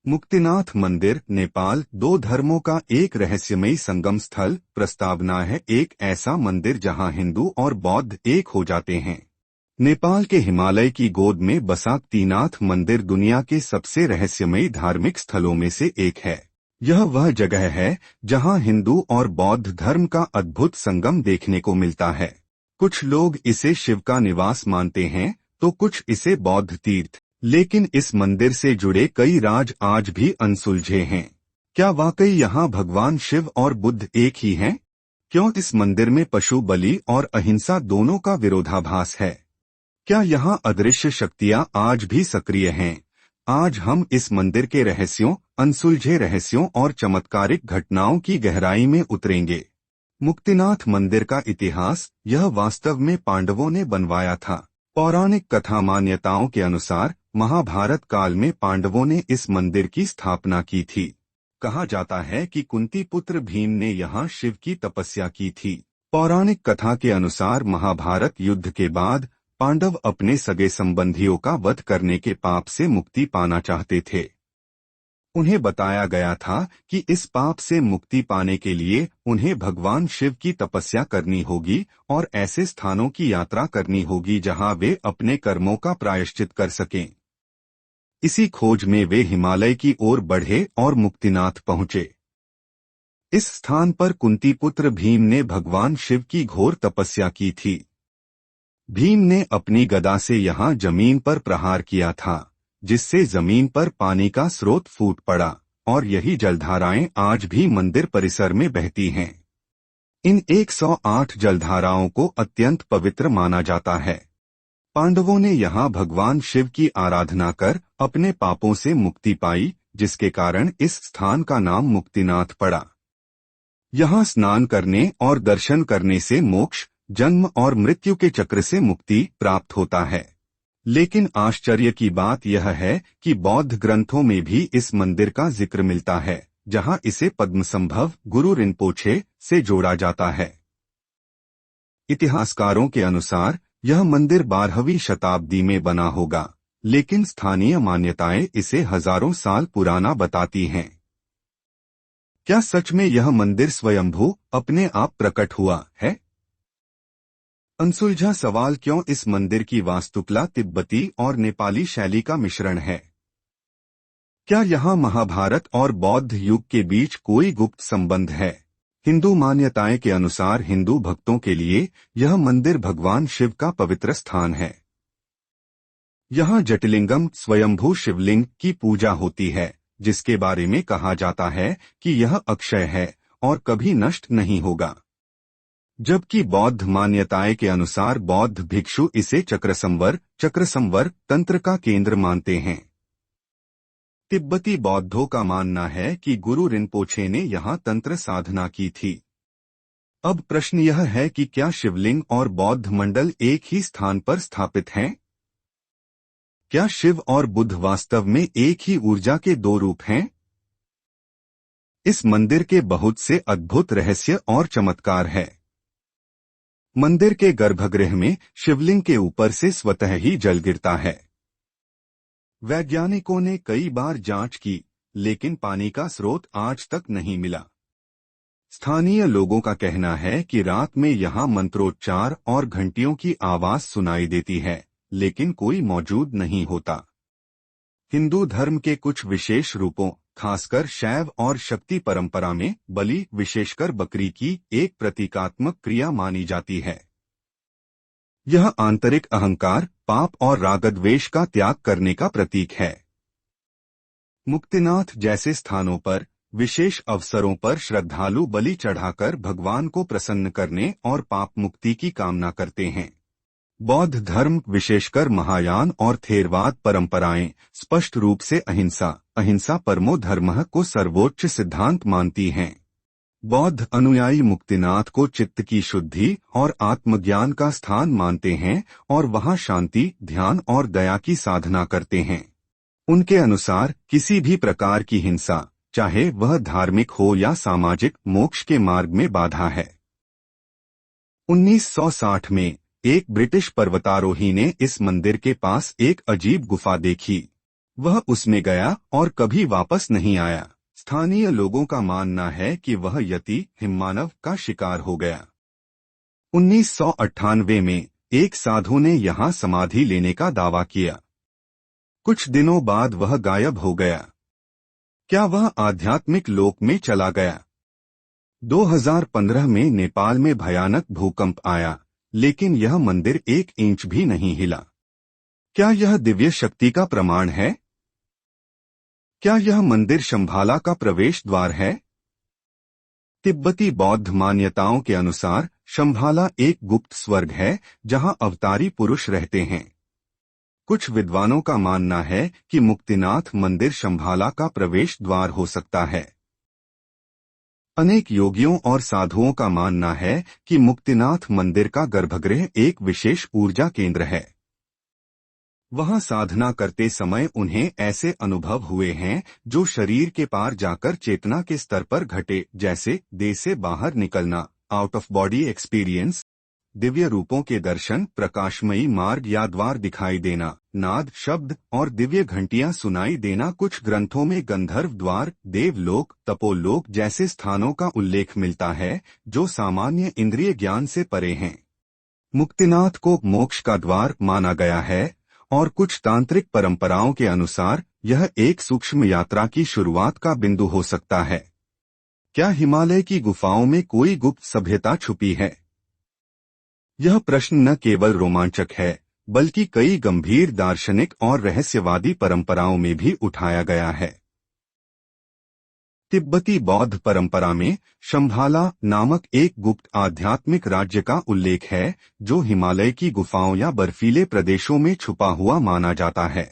मुक्तिनाथ मंदिर नेपाल दो धर्मों का एक रहस्यमयी संगम स्थल प्रस्तावना है। एक ऐसा मंदिर जहां हिंदू और बौद्ध एक हो जाते हैं। नेपाल के हिमालय की गोद में बसा मुक्तिनाथ मंदिर दुनिया के सबसे रहस्यमयी धार्मिक स्थलों में से एक है। यह वह जगह है जहां हिंदू और बौद्ध धर्म का अद्भुत संगम देखने को मिलता है। कुछ लोग इसे शिव का निवास मानते हैं तो कुछ इसे बौद्ध तीर्थ। लेकिन इस मंदिर से जुड़े कई राज आज भी अनसुलझे हैं। क्या वाकई यहाँ भगवान शिव और बुद्ध एक ही हैं? क्यों इस मंदिर में पशु बलि और अहिंसा दोनों का विरोधाभास है? क्या यहाँ अदृश्य शक्तियाँ आज भी सक्रिय हैं? आज हम इस मंदिर के रहस्यों, अनसुलझे रहस्यों और चमत्कारिक घटनाओं की गहराई में उतरेंगे। मुक्तिनाथ मंदिर का इतिहास। यह वास्तव में पांडवों ने बनवाया था। पौराणिक कथा मान्यताओं के अनुसार महाभारत काल में पांडवों ने इस मंदिर की स्थापना की थी। कहा जाता है कि कुंती पुत्र भीम ने यहाँ शिव की तपस्या की थी। पौराणिक कथा के अनुसार महाभारत युद्ध के बाद पांडव अपने सगे संबंधियों का वध करने के पाप से मुक्ति पाना चाहते थे। उन्हें बताया गया था कि इस पाप से मुक्ति पाने के लिए उन्हें भगवान शिव की तपस्या करनी होगी और ऐसे स्थानों की यात्रा करनी होगी जहां वे अपने कर्मों का प्रायश्चित कर सकें। इसी खोज में वे हिमालय की ओर बढ़े और मुक्तिनाथ पहुंचे। इस स्थान पर कुंती पुत्र भीम ने भगवान शिव की घोर तपस्या की थी। भीम ने अपनी गदा से यहाँ जमीन पर प्रहार किया था, जिससे जमीन पर पानी का स्रोत फूट पड़ा और यही जलधाराएं आज भी मंदिर परिसर में बहती हैं। इन 108 जलधाराओं को अत्यंत पवित्र माना जाता है। पांडवों ने यहाँ भगवान शिव की आराधना कर अपने पापों से मुक्ति पाई, जिसके कारण इस स्थान का नाम मुक्तिनाथ पड़ा। यहाँ स्नान करने और दर्शन करने से मोक्ष, जन्म और मृत्यु के चक्र से मुक्ति प्राप्त होता है। लेकिन आश्चर्य की बात यह है कि बौद्ध ग्रंथों में भी इस मंदिर का जिक्र मिलता है, जहां इसे पद्मसंभव गुरु रिनपोछे से जोड़ा जाता है। इतिहासकारों के अनुसार यह मंदिर 12वीं शताब्दी में बना होगा, लेकिन स्थानीय मान्यताएं इसे हजारों साल पुराना बताती हैं। क्या सच में यह मंदिर स्वयंभू अपने आप प्रकट हुआ है? अनसुलझा सवाल। क्यों इस मंदिर की वास्तुकला तिब्बती और नेपाली शैली का मिश्रण है? क्या यहाँ महाभारत और बौद्ध युग के बीच कोई गुप्त संबंध है? हिंदू मान्यताएं के अनुसार हिंदू भक्तों के लिए यह मंदिर भगवान शिव का पवित्र स्थान है। यहाँ जटिलिंगम स्वयंभू शिवलिंग की पूजा होती है, जिसके बारे में कहा जाता है कि यह अक्षय है और कभी नष्ट नहीं होगा। जबकि बौद्ध मान्यताएं के अनुसार बौद्ध भिक्षु इसे चक्रसंवर तंत्र का केंद्र मानते हैं। तिब्बती बौद्धों का मानना है कि गुरु रिनपोछे ने यहाँ तंत्र साधना की थी। अब प्रश्न यह है कि क्या शिवलिंग और बौद्ध मंडल एक ही स्थान पर स्थापित हैं? क्या शिव और बुद्ध वास्तव में एक ही ऊर्जा के दो रूप हैं? इस मंदिर के बहुत से अद्भुत रहस्य और चमत्कार है। मंदिर के गर्भगृह में शिवलिंग के ऊपर से स्वतः ही जल गिरता है। वैज्ञानिकों ने कई बार जांच की, लेकिन पानी का स्रोत आज तक नहीं मिला। स्थानीय लोगों का कहना है कि रात में यहाँ मंत्रोच्चार और घंटियों की आवाज सुनाई देती है, लेकिन कोई मौजूद नहीं होता। हिंदू धर्म के कुछ विशेष रूपों, खासकर शैव और शक्ति परंपरा में बलि, विशेषकर बकरी की एक प्रतीकात्मक क्रिया मानी जाती है। यह आंतरिक अहंकार, पाप और रागद्वेष का त्याग करने का प्रतीक है। मुक्तिनाथ जैसे स्थानों पर विशेष अवसरों पर श्रद्धालु बलि चढ़ाकर भगवान को प्रसन्न करने और पाप मुक्ति की कामना करते हैं। बौद्ध धर्म, विशेषकर महायान और थेरवाद परंपराएं स्पष्ट रूप से अहिंसा परमो धर्मः को सर्वोच्च सिद्धांत मानती हैं। बौद्ध अनुयायी मुक्तिनाथ को चित्त की शुद्धि और आत्मज्ञान का स्थान मानते हैं और वहां शांति, ध्यान और दया की साधना करते हैं। उनके अनुसार किसी भी प्रकार की हिंसा, चाहे वह धार्मिक हो या सामाजिक, मोक्ष के मार्ग में बाधा है। 1960 में एक ब्रिटिश पर्वतारोही ने इस मंदिर के पास एक अजीब गुफा देखी। वह उसमें गया और कभी वापस नहीं आया। स्थानीय लोगों का मानना है कि वह यति हिममानव का शिकार हो गया। 1998 में एक साधु ने यहां समाधि लेने का दावा किया। कुछ दिनों बाद वह गायब हो गया। क्या वह आध्यात्मिक लोक में चला गया? 2015 में नेपाल में भयानक भूकंप आया, लेकिन यह मंदिर 1 इंच भी नहीं हिला। क्या यह दिव्य शक्ति का प्रमाण है? क्या यह मंदिर शंभाला का प्रवेश द्वार है? तिब्बती बौद्ध मान्यताओं के अनुसार शंभाला एक गुप्त स्वर्ग है जहां अवतारी पुरुष रहते हैं। कुछ विद्वानों का मानना है कि मुक्तिनाथ मंदिर शंभाला का प्रवेश द्वार हो सकता है। अनेक योगियों और साधुओं का मानना है कि मुक्तिनाथ मंदिर का गर्भगृह एक विशेष ऊर्जा केंद्र है। वहां साधना करते समय उन्हें ऐसे अनुभव हुए हैं जो शरीर के पार जाकर चेतना के स्तर पर घटे, जैसे देह से बाहर निकलना, out of body experience, Divya रूपों के दर्शन, प्रकाशमयी मार्ग या द्वार दिखाई देना, नाद, शब्द और दिव्य घंटियां सुनाई देना। कुछ ग्रंथों में गंधर्व द्वार, देवलोक, तपोलोक जैसे स्थानों का उल्लेख मिलता है जो सामान्य इंद्रिय ज्ञान से परे हैं। मुक्तिनाथ को मोक्ष का द्वार माना गया है और कुछ तांत्रिक परंपराओं के अनुसार यह एक सूक्ष्म यात्रा की शुरुआत का बिंदु हो सकता है। क्या हिमालय की गुफाओं में कोई गुप्त सभ्यता छुपी है? यह प्रश्न न केवल रोमांचक है, बल्कि कई गंभीर दार्शनिक और रहस्यवादी परंपराओं में भी उठाया गया है। तिब्बती बौद्ध परंपरा में शंभाला नामक एक गुप्त आध्यात्मिक राज्य का उल्लेख है जो हिमालय की गुफाओं या बर्फीले प्रदेशों में छुपा हुआ माना जाता है।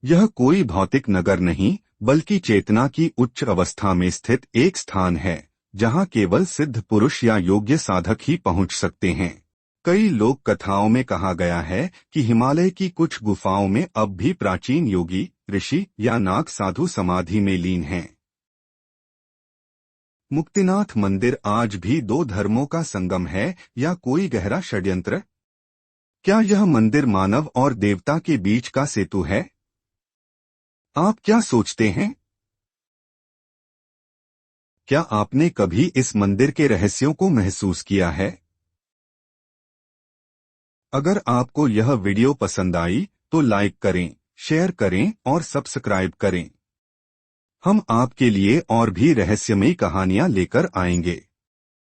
यह कोई भौतिक नगर नहीं, बल्कि चेतना की उच्च अवस्था में स्थित एक स्थान है जहां केवल सिद्ध पुरुष या योग्य साधक ही पहुंच सकते हैं। कई लोक कथाओं में कहा गया है कि हिमालय की कुछ गुफाओं में अब भी प्राचीन योगी, ऋषि या नाग साधु समाधि में लीन हैं। मुक्तिनाथ मंदिर आज भी 2 धर्मों का संगम है या कोई गहरा षड्यंत्र? क्या यह मंदिर मानव और देवता के बीच का सेतु है? आप क्या सोचते हैं? क्या आपने कभी इस मंदिर के रहस्यों को महसूस किया है? अगर आपको यह वीडियो पसंद आई तो लाइक करें, शेयर करें और सब्सक्राइब करें। हम आपके लिए और भी रहस्यमयी कहानियां लेकर आएंगे।